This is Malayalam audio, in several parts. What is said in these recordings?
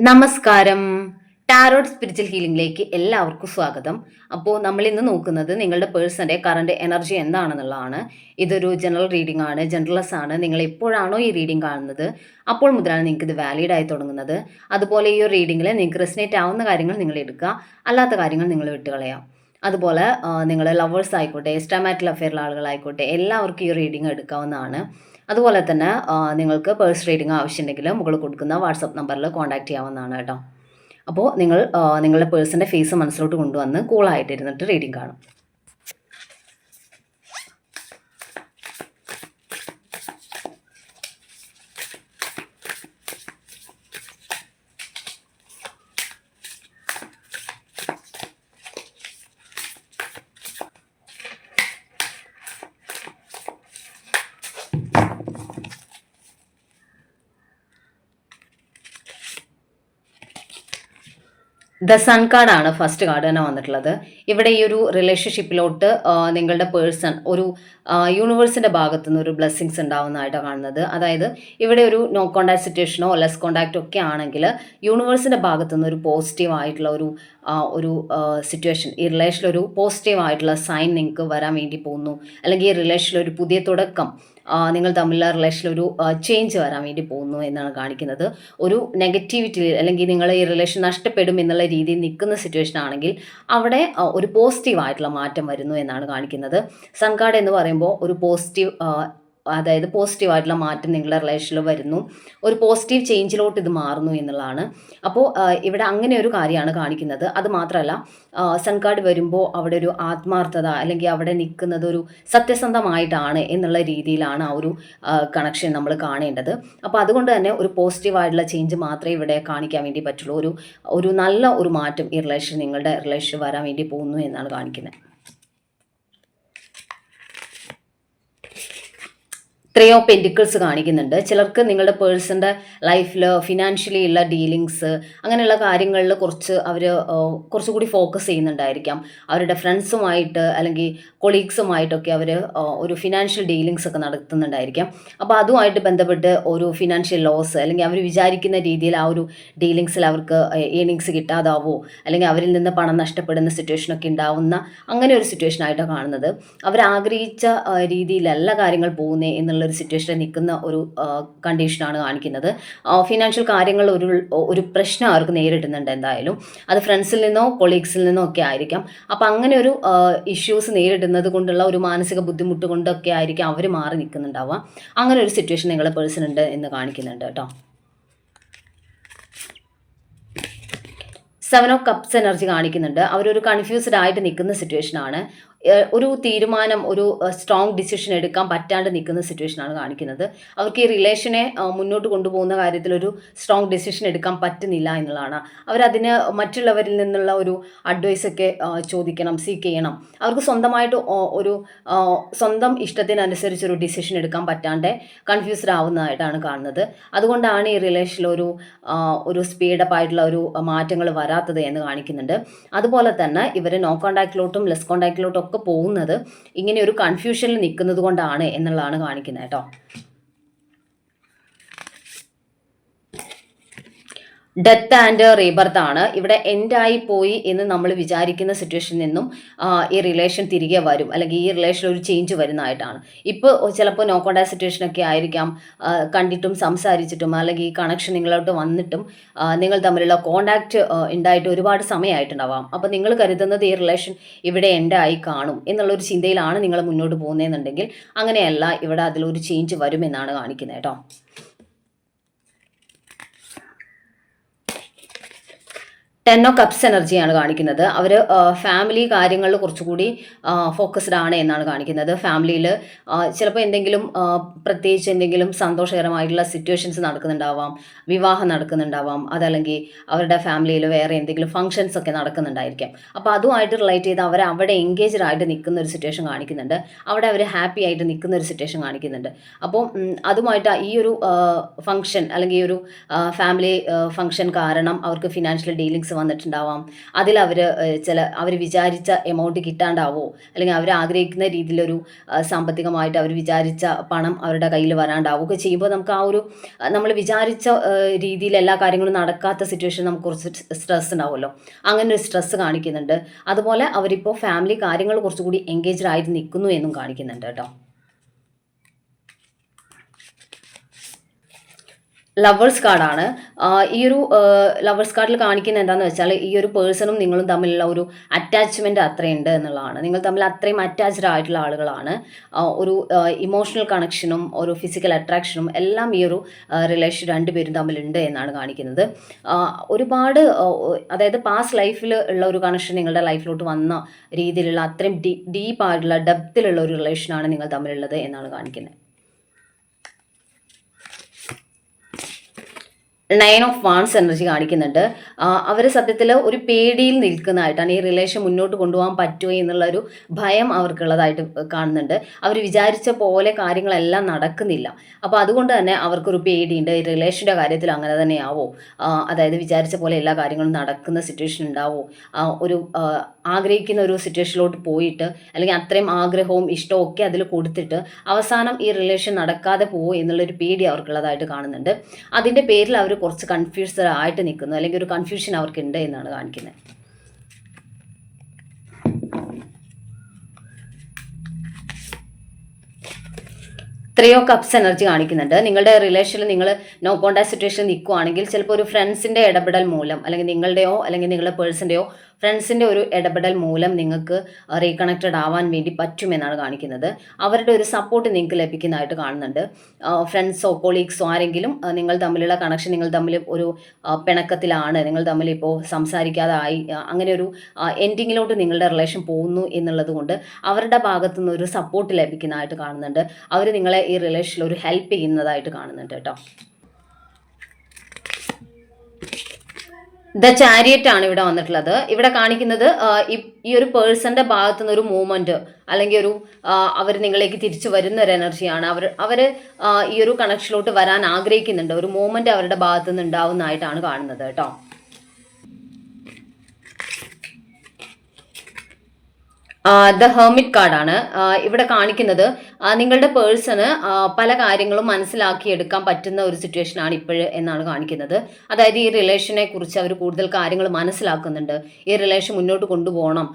നമസ്കാരം. ടാരോട്ട് സ്പിരിച്വൽ ഹീലിംഗിലേക്ക് എല്ലാവർക്കും സ്വാഗതം. അപ്പോൾ നമ്മൾ ഇന്ന് നോക്കുന്നത് നിങ്ങളുടെ പേഴ്സൻ്റെ കറണ്ട് എനർജി എന്താണെന്നുള്ളതാണ്. ഇതൊരു ജനറൽ റീഡിംഗ് ആണ്, ജനറൽലെസ് ആണ്. നിങ്ങൾ എപ്പോഴാണോ ഈ റീഡിംഗ് കാണുന്നത് അപ്പോൾ മുതലാണ് നിങ്ങൾക്ക് ഇത് വാലിഡ് ആയി തുടങ്ങുന്നത്. അതുപോലെ ഈ ഒരു റീഡിങ്ങിൽ നിങ്ങൾക്ക് റെസിനേറ്റ് ആവുന്ന കാര്യങ്ങൾ നിങ്ങൾ എടുക്കുക, അല്ലാത്ത കാര്യങ്ങൾ നിങ്ങൾ വിട്ടുകളയാം. അതുപോലെ നിങ്ങൾ ലവേഴ്സ് ആയിക്കോട്ടെ, എക്സ്ട്രാ മാരിറ്റൽ അഫെയറിലുള്ള ആളുകളായിക്കോട്ടെ, എല്ലാവർക്കും ഈ റീഡിംഗ് എടുക്കാവുന്നതാണ്. അതുപോലെ തന്നെ നിങ്ങൾക്ക് പേഴ്സ് റീഡിംഗ് ആവശ്യമുണ്ടെങ്കിൽ മുകളിൽ കൊടുക്കുന്ന വാട്സപ്പ് നമ്പറിൽ കോൺടാക്റ്റ് ചെയ്യാവുന്നതാണ് കേട്ടോ. അപ്പോൾ നിങ്ങൾ നിങ്ങളുടെ പേഴ്സൻ്റെ ഫേസ് മനസ്സിലോട്ട് കൊണ്ടുവന്ന് കൂളായിട്ടിരുന്നിട്ട് റീഡിംഗ് കാണും. ദ സൺ കാർഡാണ് ഫസ്റ്റ് കാർഡ് തന്നെ വന്നിട്ടുള്ളത്. ഇവിടെ ഈ ഒരു റിലേഷൻഷിപ്പിലോട്ട് നിങ്ങളുടെ പേഴ്സൺ ഒരു യൂണിവേഴ്സിൻ്റെ ഭാഗത്തുനിന്ന് ഒരു ബ്ലെസ്സിങ്സ് ഉണ്ടാവുന്നതായിട്ടാണ് കാണുന്നത്. അതായത് ഇവിടെ ഒരു നോ കോണ്ടാക്ട് സിറ്റുവേഷനോ ലെസ് കോണ്ടാക്റ്റോ ഒക്കെ ആണെങ്കിൽ യൂണിവേഴ്സിൻ്റെ ഭാഗത്തുനിന്ന് ഒരു പോസിറ്റീവ് ആയിട്ടുള്ള ഒരു സിറ്റുവേഷൻ, ഈ റിലേഷനിലൊരു പോസിറ്റീവ് ആയിട്ടുള്ള സൈൻ നിങ്ങൾക്ക് വരാൻ വേണ്ടി പോകുന്നു. അല്ലെങ്കിൽ ഈ റിലേഷനിലൊരു പുതിയ തുടക്കം, നിങ്ങൾ തമ്മിലുള്ള റിലേഷനിൽ ഒരു ചേഞ്ച് വരാൻ വേണ്ടി പോകുന്നു എന്നാണ് കാണിക്കുന്നത്. ഒരു നെഗറ്റിവിറ്റി അല്ലെങ്കിൽ നിങ്ങൾ ഈ റിലേഷൻ നഷ്ടപ്പെടും എന്നുള്ള രീതിയിൽ നിൽക്കുന്ന സിറ്റുവേഷൻ ആണെങ്കിൽ അവിടെ ഒരു പോസിറ്റീവ് ആയിട്ടുള്ള മാറ്റം വരുന്നു എന്നാണ് കാണിക്കുന്നത്. സൺ കാർഡ് എന്ന് പറയുമ്പോൾ ഒരു പോസിറ്റീവ്, അതായത് പോസിറ്റീവായിട്ടുള്ള മാറ്റം നിങ്ങളുടെ റിലേഷനിൽ വരുന്നു, ഒരു പോസിറ്റീവ് ചേഞ്ചിലോട്ട് ഇത് മാറുന്നു എന്നുള്ളതാണ്. അപ്പോൾ ഇവിടെ അങ്ങനെ ഒരു കാര്യമാണ് കാണിക്കുന്നത്. അത് മാത്രമല്ല, സൺ കാർഡ് വരുമ്പോൾ അവിടെ ഒരു ആത്മാർത്ഥത അല്ലെങ്കിൽ അവിടെ നിൽക്കുന്നത് ഒരു സത്യസന്ധമായിട്ടാണ് എന്നുള്ള രീതിയിലാണ് ആ ഒരു കണക്ഷൻ നമ്മൾ കാണേണ്ടത്. അപ്പോൾ അതുകൊണ്ട് തന്നെ ഒരു പോസിറ്റീവായിട്ടുള്ള ചേഞ്ച് മാത്രമേ ഇവിടെ കാണിക്കാൻ വേണ്ടി പറ്റുള്ളൂ. ഒരു നല്ല ഒരു മാറ്റം ഈ നിങ്ങളുടെ റിലേഷൻ വരാൻ വേണ്ടി പോകുന്നു എന്നാണ് കാണിക്കുന്നത്. 3 ഓഫ് പെൻറ്റിക്കിൾസ് കാണിക്കുന്നുണ്ട്. ചിലർക്ക് നിങ്ങളുടെ പേഴ്സൻ്റെ ലൈഫിൽ ഫിനാൻഷ്യലി ഉള്ള ഡീലിങ്സ്, അങ്ങനെയുള്ള കാര്യങ്ങളിൽ കുറച്ചുകൂടി ഫോക്കസ് ചെയ്യുന്നുണ്ടായിരിക്കാം. അവരുടെ ഫ്രണ്ട്സുമായിട്ട് അല്ലെങ്കിൽ കൊളീഗ്സുമായിട്ടൊക്കെ അവർ ഒരു ഫിനാൻഷ്യൽ ഡീലിങ്സ് ഒക്കെ നടത്തുന്നുണ്ടായിരിക്കാം. അപ്പോൾ അതുമായിട്ട് ബന്ധപ്പെട്ട് ഒരു ഫിനാൻഷ്യൽ ലോസ് അല്ലെങ്കിൽ അവർ വിചാരിക്കുന്ന രീതിയിൽ ആ ഒരു ഡീലിങ്സിൽ അവർക്ക് ഏണിങ്സ് കിട്ടാതാവോ അല്ലെങ്കിൽ അവരിൽ നിന്ന് പണം നഷ്ടപ്പെടുന്ന സിറ്റുവേഷനൊക്കെ ഉണ്ടാവുന്ന അങ്ങനെ ഒരു സിറ്റുവേഷനായിട്ടാണ് കാണുന്നത്. അവരാഗ്രഹിച്ച രീതിയിലല്ല കാര്യങ്ങൾ പോകുന്നത് എന്നുള്ള ഒരു സിറ്റുവേഷനിൽ നിൽക്കുന്ന ഒരു കണ്ടീഷനാണ് കാണിക്കുന്നത്. ഫിനാൻഷ്യൽ കാര്യങ്ങളിൽ ഒരു പ്രശ്നം അവർക്ക് നേരിടുന്നുണ്ട് എന്തായാലും. അത് ഫ്രണ്ട്സിൽ നിന്നോ കൊളീഗ്സിൽ നിന്നോ ഒക്കെ ആയിരിക്കാം. അപ്പം അങ്ങനെ ഒരു ഇഷ്യൂസ് നേരിടുന്നത് കൊണ്ടുള്ള ഒരു മാനസിക ബുദ്ധിമുട്ട് കൊണ്ടൊക്കെ ആയിരിക്കും അവർ മാറി നിൽക്കുന്നുണ്ടാവുക. അങ്ങനെ ഒരു സിറ്റുവേഷൻ നിങ്ങളുടെ പേഴ്സൺ ഉണ്ട് എന്ന് കാണിക്കുന്നുണ്ട് കേട്ടോ. 7 ഓഫ് കപ്സ് എനർജി കാണിക്കുന്നുണ്ട്. അവരൊരു കൺഫ്യൂസ്ഡ് ആയിട്ട് നിൽക്കുന്ന സിറ്റുവേഷനാണ്. ഒരു തീരുമാനം, ഒരു സ്ട്രോങ് ഡിസിഷൻ എടുക്കാൻ പറ്റാണ്ട് നിൽക്കുന്ന സിറ്റുവേഷനാണ് കാണിക്കുന്നത്. അവർക്ക് ഈ റിലേഷനെ മുന്നോട്ട് കൊണ്ടുപോകുന്ന കാര്യത്തിൽ ഒരു സ്ട്രോങ് ഡിസിഷൻ എടുക്കാൻ പറ്റുന്നില്ല എന്നുള്ളതാണ്. അവരതിന് മറ്റുള്ളവരിൽ നിന്നുള്ള ഒരു അഡ്വൈസൊക്കെ ചോദിക്കണം, സീക്ക് ചെയ്യണം. അവർക്ക് സ്വന്തമായിട്ട് ഒരു സ്വന്തം ഇഷ്ടത്തിനനുസരിച്ചൊരു ഡിസിഷൻ എടുക്കാൻ പറ്റാണ്ട് കൺഫ്യൂസ്ഡ് ആവുന്നതായിട്ടാണ് കാണുന്നത്. അതുകൊണ്ടാണ് ഈ റിലേഷനിൽ ഒരു സ്പീഡപ്പ് ആയിട്ടുള്ള ഒരു മാറ്റങ്ങൾ വരാത്തത് എന്ന് കാണിക്കുന്നുണ്ട്. അതുപോലെ തന്നെ ഇവർ നോ കോണ്ടാക്റ്റിലോട്ടും ലെസ് കോണ്ടാക്റ്റിലോട്ടും ഒക്കെ പോകുന്നത് ഇങ്ങനെ ഒരു കൺഫ്യൂഷനിൽ നിൽക്കുന്നത് കൊണ്ടാണ് എന്നുള്ളതാണ് കാണിക്കുന്നത് കേട്ടോ. ഡെത്ത് ആൻഡ് റീബർത്ത് ആണ്. ഇവിടെ എൻഡായി പോയി എന്ന് നമ്മൾ വിചാരിക്കുന്ന സിറ്റുവേഷനിൽ നിന്നും ഈ റിലേഷൻ തിരികെ വരും, അല്ലെങ്കിൽ ഈ റിലേഷനിൽ ഒരു ചേഞ്ച് വരുന്നതായിട്ടാണ്. ഇപ്പോൾ ചിലപ്പോൾ നോ കോണ്ടാക്ട് സിറ്റുവേഷനൊക്കെ ആയിരിക്കാം. കണ്ടിട്ടും സംസാരിച്ചിട്ടും അല്ലെങ്കിൽ ഈ കണക്ഷൻ നിങ്ങളോട്ട് വന്നിട്ടും നിങ്ങൾ തമ്മിലുള്ള കോണ്ടാക്റ്റ് ഉണ്ടായിട്ട് ഒരുപാട് സമയമായിട്ടുണ്ടാവാം. അപ്പോൾ നിങ്ങൾ കരുതുന്നത് ഈ റിലേഷൻ ഇവിടെ എൻഡായി കാണും എന്നുള്ളൊരു ചിന്തയിലാണ് നിങ്ങൾ മുന്നോട്ട് പോകുന്നതെന്നുണ്ടെങ്കിൽ അങ്ങനെയല്ല, ഇവിടെ അതിലൊരു ചേഞ്ച് വരുമെന്നാണ് കാണിക്കുന്നത് കേട്ടോ. 10 ഓഫ് കപ്സ് എനർജിയാണ് കാണിക്കുന്നത്. അവർ ഫാമിലി കാര്യങ്ങളിൽ കുറച്ചുകൂടി ഫോക്കസ്ഡ് ആണ് എന്നാണ് കാണിക്കുന്നത്. ഫാമിലിയിൽ ചിലപ്പോൾ പ്രത്യേകിച്ച് എന്തെങ്കിലും സന്തോഷകരമായിട്ടുള്ള സിറ്റുവേഷൻസ് നടക്കുന്നുണ്ടാവാം, വിവാഹം നടക്കുന്നുണ്ടാവാം, അതല്ലെങ്കിൽ അവരുടെ ഫാമിലിയിൽ വേറെ എന്തെങ്കിലും ഫങ്ഷൻസ് ഒക്കെ നടക്കുന്നുണ്ടായിരിക്കാം. അപ്പോൾ അതുമായിട്ട് റിലേറ്റ് ചെയ്ത് അവിടെ എൻഗേജ്ഡ് ആയിട്ട് നിൽക്കുന്ന ഒരു സിറ്റുവേഷൻ കാണിക്കുന്നുണ്ട്. അവിടെ അവർ ഹാപ്പി ആയിട്ട് നിൽക്കുന്ന ഒരു സിറ്റുവേഷൻ കാണിക്കുന്നുണ്ട്. അപ്പോൾ അതുമായിട്ട് ഈ ഒരു ഫങ്ഷൻ അല്ലെങ്കിൽ ഈ ഒരു ഫാമിലി ഫങ്ഷൻ കാരണം അവർക്ക് ഫിനാൻഷ്യൽ ഡീലിങ്സ് വന്നിട്ടുണ്ടാവാം. അതിൽ അവർ വിചാരിച്ച എമൗണ്ട് കിട്ടാണ്ടാവോ, അല്ലെങ്കിൽ അവർ ആഗ്രഹിക്കുന്ന രീതിയിലൊരു സാമ്പത്തികമായിട്ട് അവർ വിചാരിച്ച പണം അവരുടെ കയ്യിൽ വരാണ്ടാവുക ഒക്കെ ചെയ്യുമ്പോൾ നമുക്ക് ആ ഒരു നമ്മൾ വിചാരിച്ച രീതിയിൽ എല്ലാ കാര്യങ്ങളും നടക്കാത്ത സിറ്റുവേഷൻ നമുക്ക് കുറച്ച് സ്ട്രെസ് ഉണ്ടാവുമല്ലോ. അങ്ങനെ ഒരു സ്ട്രെസ് കാണിക്കുന്നുണ്ട്. അതുപോലെ അവരിപ്പോൾ ഫാമിലി കാര്യങ്ങൾ കുറച്ചുകൂടി എൻഗേജ്ഡ് ആയിട്ട് നിൽക്കുന്നു എന്നും കാണിക്കുന്നുണ്ട് കേട്ടോ. ലവേഴ്സ് കാർഡാണ്. ഈ ഒരു ലവേഴ്സ് കാർഡിൽ കാണിക്കുന്നത് എന്താണെന്ന് വെച്ചാൽ ഈ ഒരു പേഴ്സണും നിങ്ങളും തമ്മിലുള്ള ഒരു അറ്റാച്ച്മെൻറ്റ് അത്രയുണ്ട് എന്നുള്ളതാണ്. നിങ്ങൾ തമ്മിൽ അത്രയും അറ്റാച്ച്ഡ് ആയിട്ടുള്ള ആളുകളാണ്. ഒരു ഇമോഷണൽ കണക്ഷനും ഒരു ഫിസിക്കൽ അട്രാക്ഷനും എല്ലാം ഈ ഒരു റിലേഷൻ രണ്ടുപേരും തമ്മിലുണ്ട് എന്നാണ് കാണിക്കുന്നത്. ഒരുപാട് അതായത് പാസ്റ്റ് ലൈഫിൽ ഉള്ള ഒരു കണക്ഷൻ നിങ്ങളുടെ ലൈഫിലോട്ട് വന്ന രീതിയിലുള്ള അത്രയും ഡീപ്പായിട്ടുള്ള ഡെപ്തിലുള്ള ഒരു റിലേഷനാണ് നിങ്ങൾ തമ്മിലുള്ളത് എന്നാണ് കാണിക്കുന്നത്. 9 ഓഫ് വാൺസ് എനർജി കാണിക്കുന്നുണ്ട്. അവർ സത്യത്തിൽ ഒരു പേടിയിൽ നിൽക്കുന്നതായിട്ടാണ്. ഈ റിലേഷൻ മുന്നോട്ട് കൊണ്ടുപോകാൻ പറ്റുമോ എന്നുള്ളൊരു ഭയം അവർക്കുള്ളതായിട്ട് കാണുന്നുണ്ട്. അവർ വിചാരിച്ച പോലെ കാര്യങ്ങളെല്ലാം നടക്കുന്നില്ല. അപ്പോൾ അതുകൊണ്ട് തന്നെ അവർക്കൊരു പേടിയുണ്ട്. ഈ റിലേഷൻ്റെ കാര്യത്തിൽ അങ്ങനെ തന്നെയാവോ, അതായത് വിചാരിച്ച പോലെ എല്ലാ കാര്യങ്ങളും നടക്കുന്ന സിറ്റുവേഷൻ ഉണ്ടാവോ, ഒരു ആഗ്രഹിക്കുന്ന ഒരു സിറ്റുവേഷനിലോട്ട് പോയിട്ട് അല്ലെങ്കിൽ അത്രയും ആഗ്രഹവും ഇഷ്ടവും ഒക്കെ അതിൽ കൊടുത്തിട്ട് അവസാനം ഈ റിലേഷൻ നടക്കാതെ പോകുമോ എന്നുള്ളൊരു പേടി അവർക്കുള്ളതായിട്ട് കാണുന്നുണ്ട്. അതിൻ്റെ പേരിൽ അവർ കുറച്ച് കൺഫ്യൂസ്ഡ് ആയിട്ട് നിൽക്കുന്നു, അല്ലെങ്കിൽ ഒരു കൺഫ്യൂഷൻ അവർക്കുണ്ട് എന്നാണ് കാണിക്കുന്നത്. ത്രീ ഓഫ് കപ്സ് എനർജി കാണിക്കുന്നുണ്ട്. നിങ്ങളുടെ റിലേഷനിൽ നിങ്ങൾ നോ കോൺടാക്ട് സിറ്റുവേഷൻ നിൽക്കുകയാണെങ്കിൽ ചിലപ്പോൾ ഒരു ഫ്രണ്ട്സിൻ്റെ ഇടപെടൽ മൂലം, അല്ലെങ്കിൽ നിങ്ങളുടെയോ അല്ലെങ്കിൽ നിങ്ങളുടെ പേഴ്സൻ്റെയോ ഫ്രണ്ട്സിൻ്റെ ഒരു ഇടപെടൽ മൂലം നിങ്ങൾക്ക് റീകണക്റ്റഡ് ആവാൻ വേണ്ടി പറ്റുമെന്നാണ് കാണിക്കുന്നത്. അവരുടെ ഒരു സപ്പോർട്ട് നിങ്ങൾക്ക് ലഭിക്കുന്നതായിട്ട് കാണുന്നുണ്ട്. ഫ്രണ്ട്സോ കൊളീഗ്സോ ആരെങ്കിലും നിങ്ങൾ തമ്മിലുള്ള കണക്ഷൻ, നിങ്ങൾ തമ്മിൽ ഒരു പിണക്കത്തിലാണ്, നിങ്ങൾ തമ്മിൽ ഇപ്പോൾ സംസാരിക്കാതായി, അങ്ങനെ ഒരു എൻഡിങ്ങിലോട്ട് നിങ്ങളുടെ റിലേഷൻ പോകുന്നു എന്നുള്ളത് കൊണ്ട് അവരുടെ ഭാഗത്തുനിന്ന് ഒരു സപ്പോർട്ട് ലഭിക്കുന്നതായിട്ട് കാണുന്നുണ്ട്. അവർ നിങ്ങളെ ഈ റിലേഷനിൽ ഒരു ഹെൽപ്പ് ചെയ്യുന്നതായിട്ട് കാണുന്നുണ്ട് കേട്ടോ. ദ ചാരിയറ്റ് ആണ് ഇവിടെ വന്നിട്ടുള്ളത്. ഇവിടെ കാണിക്കുന്നത് ഈ ഒരു പേഴ്സന്റെ ഭാഗത്തു നിന്ന് ഒരു മൂവ്മെന്റ്, അല്ലെങ്കിൽ ഒരു അവർ നിങ്ങളിലേക്ക് തിരിച്ചു വരുന്ന ഒരു എനർജിയാണ്. അവർ ഈ ഒരു കണക്ഷനിലോട്ട് വരാൻ ആഗ്രഹിക്കുന്നുണ്ട്. ഒരു മൂവ്മെന്റ് അവരുടെ ഭാഗത്തു നിന്ന് ഉണ്ടാവുന്നതായിട്ടാണ് കാണുന്നത് കേട്ടോ. ദ ഹെർമിറ്റ് കാർഡാണ് ഇവിടെ കാണിക്കുന്നത്. നിങ്ങളുടെ പേഴ്സണ് പല കാര്യങ്ങളും മനസ്സിലാക്കിയെടുക്കാൻ പറ്റുന്ന ഒരു സിറ്റുവേഷനാണ് ഇപ്പോഴ് എന്നാണ് കാണിക്കുന്നത്. അതായത് ഈ റിലേഷനെ കുറിച്ച് അവർ കൂടുതൽ കാര്യങ്ങൾ മനസ്സിലാക്കുന്നുണ്ട്. ഈ റിലേഷൻ മുന്നോട്ട് കൊണ്ടുപോകണം,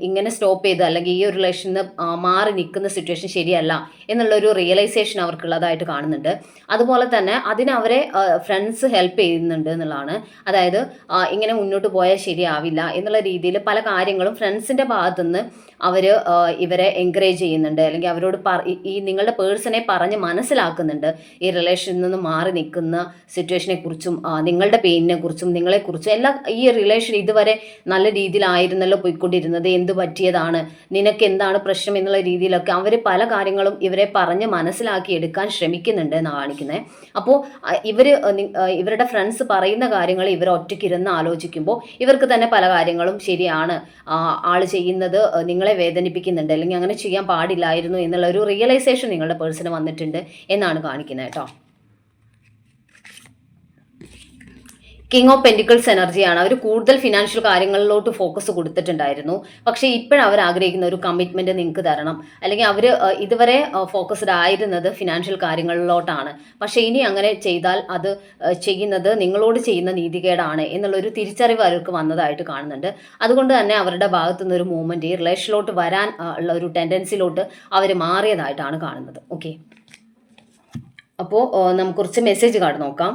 ഇങ്ങനെ സ്റ്റോപ്പ് ചെയ്ത് അല്ലെങ്കിൽ ഈ ഒരു റിലേഷനിൽ നിന്ന് മാറി നിൽക്കുന്ന സിറ്റുവേഷൻ ശരിയല്ല എന്നുള്ളൊരു റിയലൈസേഷൻ അവർക്കുള്ളതായിട്ട് കാണുന്നുണ്ട്. അതുപോലെ തന്നെ അതിനവരെ ഫ്രണ്ട്സ് ഹെൽപ്പ് ചെയ്യുന്നുണ്ട് എന്നുള്ളതാണ്. അതായത് ഇങ്ങനെ മുന്നോട്ട് പോയാൽ ശരിയാവില്ല എന്നുള്ള രീതിയിൽ പല കാര്യങ്ങളും ഫ്രണ്ട്സിൻ്റെ ഭാഗത്തുനിന്ന് അവർ ഇവരെ എൻകറേജ് ചെയ്യുന്നുണ്ട്, അല്ലെങ്കിൽ അവരോട് ഈ നിങ്ങളുടെ പേഴ്സണെ പറഞ്ഞ് മനസ്സിലാക്കുന്നുണ്ട്. ഈ റിലേഷനിൽ നിന്ന് മാറി നിൽക്കുന്ന സിറ്റുവേഷനെ കുറിച്ചും നിങ്ങളുടെ പെയിനിനെ കുറിച്ചും നിങ്ങളെക്കുറിച്ചും എല്ലാം. ഈ റിലേഷൻ ഇതുവരെ നല്ല രീതിയിലായിരുന്നല്ലോ പോയിക്കൊണ്ടിരുന്നത്, എന്ത് പറ്റിയതാണ്, നിനക്ക് എന്താണ് പ്രശ്നം എന്നുള്ള രീതിയിലൊക്കെ അവർ പല കാര്യങ്ങളും ഇവരെ പറഞ്ഞ് മനസ്സിലാക്കി എടുക്കാൻ ശ്രമിക്കുന്നുണ്ട് എന്നാണ് കാണിക്കുന്നത്. അപ്പോൾ ഇവരുടെ ഫ്രണ്ട്സ് പറയുന്ന കാര്യങ്ങൾ ഇവർ ഒറ്റയ്ക്കിരുന്ന് ആലോചിക്കുമ്പോൾ ഇവർക്ക് തന്നെ പല കാര്യങ്ങളും ശരിയാണ്, ആൾ ചെയ്യുന്നത് നിങ്ങളെ വേദനിപ്പിക്കുന്നുണ്ട്, അല്ലെങ്കിൽ അങ്ങനെ ചെയ്യാൻ പാടില്ലായിരുന്നു എന്നുള്ള ഒരു റിയലൈസേഷൻ നിങ്ങളുടെ പേഴ്സണ് വന്നിട്ടുണ്ട് എന്നാണ് കാണിക്കുന്നത് കേട്ടോ. കിങ് ഓഫ് പെൻറ്റിക്കിൾസ് എനർജിയാണ്. അവർ കൂടുതൽ ഫിനാൻഷ്യൽ കാര്യങ്ങളിലോട്ട് ഫോക്കസ് കൊടുത്തിട്ടുണ്ടായിരുന്നു. പക്ഷേ ഇപ്പോഴും അവർ ആഗ്രഹിക്കുന്ന ഒരു കമ്മിറ്റ്മെൻറ്റ് നിങ്ങൾക്ക് തരണം, അല്ലെങ്കിൽ അവർ ഇതുവരെ ഫോക്കസ്ഡ് ആയിരുന്നത് ഫിനാൻഷ്യൽ കാര്യങ്ങളിലോട്ടാണ്. പക്ഷേ ഇനി അങ്ങനെ ചെയ്താൽ അത് ചെയ്യുന്നത് നിങ്ങളോട് ചെയ്യുന്ന നീതികേടാണ് എന്നുള്ളൊരു തിരിച്ചറിവ് അവർക്ക് വന്നതായിട്ട് കാണുന്നുണ്ട്. അതുകൊണ്ട് തന്നെ അവരുടെ ഭാഗത്തു നിന്നൊരു മൂവ്മെൻറ്റ് ഈ റിലേഷനിലോട്ട് വരാൻ ഉള്ള ഒരു ടെൻഡൻസിലോട്ട് അവർ മാറിയതായിട്ടാണ് കാണുന്നത്. ഓക്കെ, അപ്പോൾ നമുക്ക് കുറച്ച് മെസ്സേജ് കാർഡ് നോക്കാം.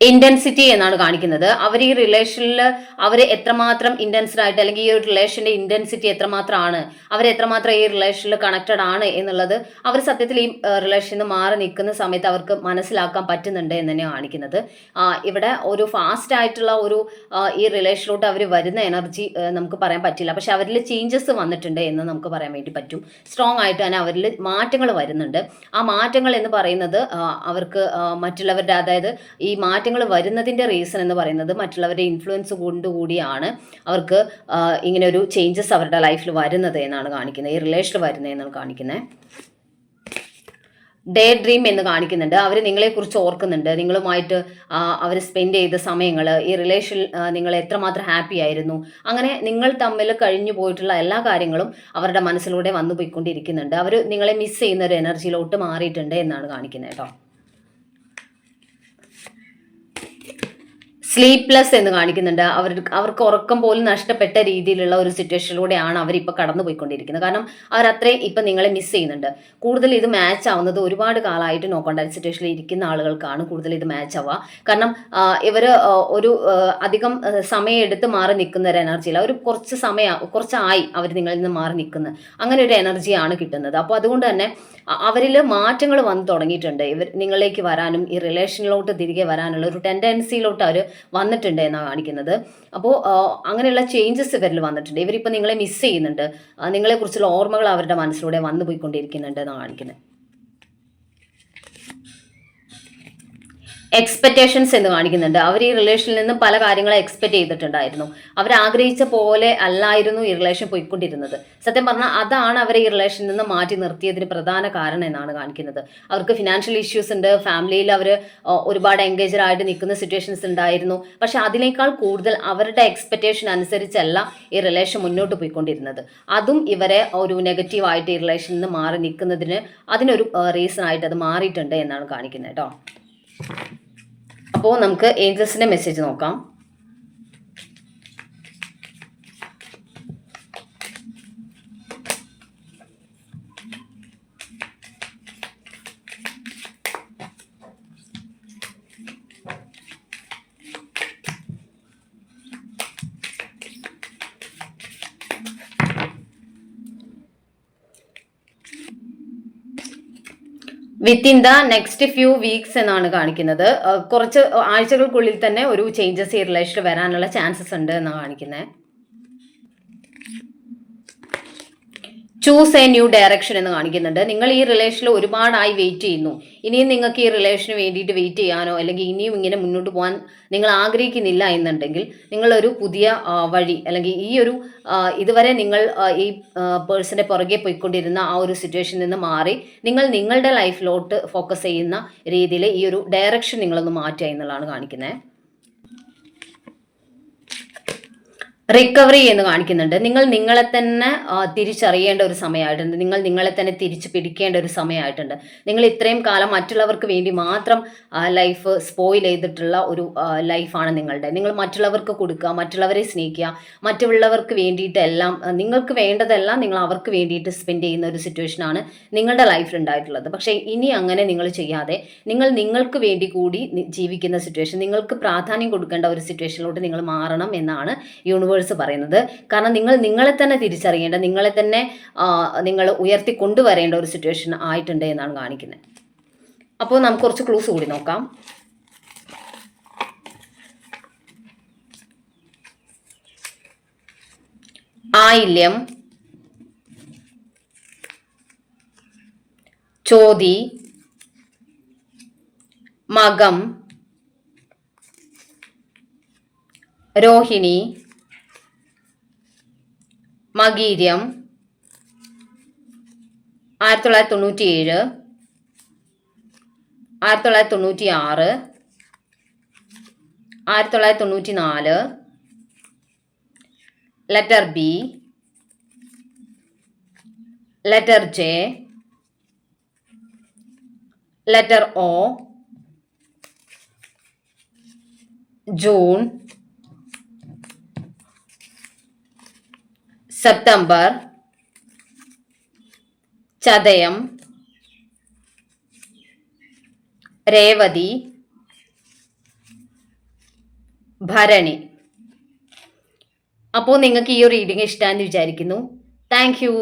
ഇന്റൻസിറ്റി എന്നാണ് കാണിക്കുന്നത്. അവർ ഈ റിലേഷനിൽ അവർ എത്രമാത്രം ഇന്റൻസ്ഡ് ആയിട്ട്, അല്ലെങ്കിൽ ഈ ഒരു റിലേഷന്റെ ഇന്റൻസിറ്റി എത്രമാത്രമാണ്, അവർ എത്രമാത്രം ഈ റിലേഷനിൽ കണക്റ്റഡ് ആണ് എന്നുള്ളത് അവർ സത്യത്തിൽ ഈ റിലേഷനിൽ നിന്ന് മാറി നിൽക്കുന്ന സമയത്ത് അവർക്ക് മനസ്സിലാക്കാൻ പറ്റുന്നുണ്ട് എന്ന് തന്നെ കാണിക്കുന്നത്. ഇവിടെ ഒരു ഫാസ്റ്റ് ആയിട്ടുള്ള ഒരു ഈ റിലേഷനിലോട്ട് അവർ വരുന്ന എനർജി നമുക്ക് പറയാൻ പറ്റില്ല. പക്ഷെ അവരിൽ ചേഞ്ചസ് വന്നിട്ടുണ്ട് എന്ന് നമുക്ക് പറയാൻ വേണ്ടി പറ്റും. സ്ട്രോങ് ആയിട്ട് തന്നെ അവരിൽ മാറ്റങ്ങൾ വരുന്നുണ്ട്. ആ മാറ്റങ്ങൾ എന്ന് പറയുന്നത് അവർക്ക് മറ്റുള്ളവരുടെ, അതായത് ഈ മാറ്റങ്ങൾ വരുന്നതിൻ്റെ റീസൺ എന്ന് പറയുന്നത് മറ്റുള്ളവരുടെ ഇൻഫ്ലുവൻസ് കൊണ്ടുകൂടിയാണ് അവർക്ക് ഇങ്ങനെ ഒരു ചേഞ്ചസ് അവരുടെ ലൈഫിൽ വരുന്നത് എന്നാണ് കാണിക്കുന്നത്, ഈ റിലേഷനിൽ വരുന്നത് എന്നാണ് കാണിക്കുന്നത്. ഡേ ഡ്രീം എന്ന് കാണിക്കുന്നുണ്ട്. അവർ നിങ്ങളെക്കുറിച്ച് ഓർക്കുന്നുണ്ട്, നിങ്ങളുമായിട്ട് അവർ സ്പെൻഡ് ചെയ്ത സമയങ്ങൾ, ഈ റിലേഷൻ നിങ്ങൾ എത്രമാത്രം ഹാപ്പി ആയിരുന്നു, അങ്ങനെ നിങ്ങൾ തമ്മിൽ കഴിഞ്ഞു പോയിട്ടുള്ള എല്ലാ കാര്യങ്ങളും അവരുടെ മനസ്സിലൂടെ വന്നു പോയിക്കൊണ്ടിരിക്കുന്നുണ്ട്. അവർ നിങ്ങളെ മിസ് ചെയ്യുന്ന ഒരു എനർജിയിലോട്ട് മാറിയിട്ടുണ്ട് എന്നാണ് കാണിക്കുന്നത് കേട്ടോ. സ്ലീപ്ലെസ് എന്ന് കാണിക്കുന്നുണ്ട്. അവർക്ക് ഉറക്കം പോലും നഷ്ടപ്പെട്ട രീതിയിലുള്ള ഒരു സിറ്റുവേഷനിലൂടെയാണ് അവരിപ്പോൾ കടന്നു പോയിക്കൊണ്ടിരിക്കുന്നത്. കാരണം അവരത്രയും ഇപ്പം നിങ്ങളെ മിസ് ചെയ്യുന്നുണ്ട്. കൂടുതൽ ഇത് മാച്ച് ആവുന്നത് ഒരുപാട് കാലമായിട്ട് നോ കോണ്ടാക്ട് സിറ്റുവേഷനിൽ ഇരിക്കുന്ന ആളുകൾക്കാണ് കൂടുതൽ ഇത് മാച്ച് ആവുക. കാരണം ഇവർ ഒരു അധികം സമയം എടുത്ത് മാറി നിൽക്കുന്ന ഒരു എനർജിയില്ല, ഒരു കുറച്ചായി അവർ നിങ്ങളിൽ നിന്ന് മാറി നിൽക്കുന്നത്, അങ്ങനെ ഒരു എനർജിയാണ് കിട്ടുന്നത്. അപ്പോൾ അതുകൊണ്ട് തന്നെ അവരിൽ മാറ്റങ്ങൾ വന്നു തുടങ്ങിയിട്ടുണ്ട്. ഇവർ നിങ്ങളിലേക്ക് വരാനും ഈ റിലേഷനിലോട്ട് തിരികെ വരാനുള്ള ഒരു ടെൻഡൻസിയിലോട്ട് അവർ വന്നിട്ടുണ്ട് എന്നാണ് കാണിക്കുന്നത്. അപ്പോൾ അങ്ങനെയുള്ള ചേഞ്ചസ് ഇവരിൽ വന്നിട്ടുണ്ട്. ഇവരിപ്പോൾ നിങ്ങളെ മിസ് ചെയ്യുന്നുണ്ട്, നിങ്ങളെക്കുറിച്ചുള്ള ഓർമ്മകൾ അവരുടെ മനസ്സിലൂടെ വന്നു പോയിക്കൊണ്ടിരിക്കുന്നുണ്ട് എന്നാണ് കാണിക്കുന്നത്. എക്സ്പെക്റ്റേഷൻസ് എന്ന് കാണിക്കുന്നുണ്ട്. അവർ ഈ റിലേഷനിൽ നിന്ന് പല കാര്യങ്ങളും എക്സ്പെക്ട് ചെയ്തിട്ടുണ്ടായിരുന്നു. അവർ ആഗ്രഹിച്ച പോലെ അല്ലായിരുന്നു ഈ റിലേഷൻ പോയിക്കൊണ്ടിരുന്നത്. സത്യം പറഞ്ഞാൽ അതാണ് അവരെ ഈ റിലേഷനിൽ നിന്ന് മാറ്റി നിർത്തിയതിന് പ്രധാന കാരണം എന്നാണ് കാണിക്കുന്നത്. അവർക്ക് ഫിനാൻഷ്യൽ ഇഷ്യൂസ് ഉണ്ട്, ഫാമിലിയിൽ അവർ ഒരുപാട് എൻഗേജഡ് ആയിട്ട് നിൽക്കുന്ന സിറ്റുവേഷൻസ് ഉണ്ടായിരുന്നു. പക്ഷെ അതിനേക്കാൾ കൂടുതൽ അവരുടെ എക്സ്പെക്റ്റേഷൻ അനുസരിച്ചല്ല ഈ റിലേഷൻ മുന്നോട്ട് പോയിക്കൊണ്ടിരുന്നത്. അതും ഇവരെ ഒരു നെഗറ്റീവായിട്ട് ഈ റിലേഷനിൽ നിന്ന് മാറി നിൽക്കുന്നതിന് അതിനൊരു റീസൺ ആയിട്ട് അത് മാറിയിട്ടുണ്ട് എന്നാണ് കാണിക്കുന്നത് കേട്ടോ. അപ്പോൾ നമുക്ക് ഏഞ്ചൽസിന്റെ മെസ്സേജ് നോക്കാം. Within the next few weeks എന്നാണ് കാണിക്കുന്നത്. കുറച്ച് ആഴ്ചകൾക്കുള്ളിൽ തന്നെ ഒരു ചേഞ്ചസ് ഈ റിലേഷനിൽ വരാനുള്ള ചാൻസസ് ഉണ്ട് എന്നാണ് കാണിക്കുന്നത്. ചൂസ് എ ന്യൂ ഡയറക്ഷൻ എന്ന് കാണിക്കുന്നുണ്ട്. നിങ്ങൾ ഈ റിലേഷനിൽ ഒരുപാടായി വെയിറ്റ് ചെയ്യുന്നു. ഇനിയും നിങ്ങൾക്ക് ഈ റിലേഷന് വേണ്ടിയിട്ട് വെയിറ്റ് ചെയ്യാനോ അല്ലെങ്കിൽ ഇനിയും ഇങ്ങനെ മുന്നോട്ട് പോകാൻ നിങ്ങൾ ആഗ്രഹിക്കുന്നില്ല എന്നുണ്ടെങ്കിൽ നിങ്ങളൊരു പുതിയ വഴി, അല്ലെങ്കിൽ ഈ ഒരു ഇതുവരെ നിങ്ങൾ ഈ പേഴ്സന്റെ പുറകെ പോയിക്കൊണ്ടിരുന്ന ആ ഒരു സിറ്റുവേഷനിൽ നിന്ന് മാറി നിങ്ങൾ നിങ്ങളുടെ ലൈഫിലോട്ട് ഫോക്കസ് ചെയ്യുന്ന രീതിയിൽ ഈ ഒരു ഡയറക്ഷൻ നിങ്ങളൊന്ന് മാറ്റുക എന്നുള്ളതാണ് കാണിക്കുന്നത്. റിക്കവറി എന്ന് കാണിക്കുന്നുണ്ട്. നിങ്ങൾ നിങ്ങളെ തന്നെ തിരിച്ചറിയേണ്ട ഒരു സമയമായിട്ടുണ്ട്. നിങ്ങൾ നിങ്ങളെ തന്നെ തിരിച്ചു പിടിക്കേണ്ട ഒരു സമയമായിട്ടുണ്ട്. നിങ്ങൾ ഇത്രയും കാലം മറ്റുള്ളവർക്ക് വേണ്ടി മാത്രം ലൈഫ് സ്പോയിൽ ചെയ്തിട്ടുള്ള ഒരു ലൈഫാണ് നിങ്ങളുടെ. നിങ്ങൾ മറ്റുള്ളവർക്ക് കൊടുക്കുക, മറ്റുള്ളവരെ സ്നേഹിക്കുക, മറ്റുള്ളവർക്ക് വേണ്ടിയിട്ടെല്ലാം നിങ്ങൾക്ക് വേണ്ടതെല്ലാം നിങ്ങൾ അവർക്ക് വേണ്ടിയിട്ട് സ്പെൻഡ് ചെയ്യുന്ന ഒരു സിറ്റുവേഷനാണ് നിങ്ങളുടെ ലൈഫിൽ ഉണ്ടായിട്ടുള്ളത്. പക്ഷേ ഇനി അങ്ങനെ നിങ്ങൾ ചെയ്യാതെ നിങ്ങൾ നിങ്ങൾക്ക് വേണ്ടി കൂടി ജീവിക്കുന്ന സിറ്റുവേഷൻ, നിങ്ങൾക്ക് പ്രാധാന്യം കൊടുക്കേണ്ട ഒരു സിറ്റുവേഷനിലോട്ട് നിങ്ങൾ മാറണം എന്നാണ് യൂണിവേഴ്സ് പറയുന്നത്. കാരണം നിങ്ങൾ നിങ്ങളെ തന്നെ തിരിച്ചറിയേണ്ട, നിങ്ങളെ തന്നെ നിങ്ങൾ ഉയർത്തി കൊണ്ടുവരേണ്ട ഒരു സിറ്റുവേഷൻ ആയിട്ടുണ്ട് എന്നാണ് കാണിക്കുന്നത്. അപ്പോൾ നമുക്ക് കുറച്ച് ക്ലൂസ് കൂടി നോക്കാം. Ayilyam, Chothi, Makam, Rohini, Makiryam, 1997, 1996, 1994, letter B, letter J, letter O, June, September, Chathayam, Revathi, Bharani. അപ്പോൾ നിങ്ങൾക്ക് ഈ ഒരു റീഡിംഗ് ഇഷ്ടമായെന്ന് വിചാരിക്കുന്നു. Thank U.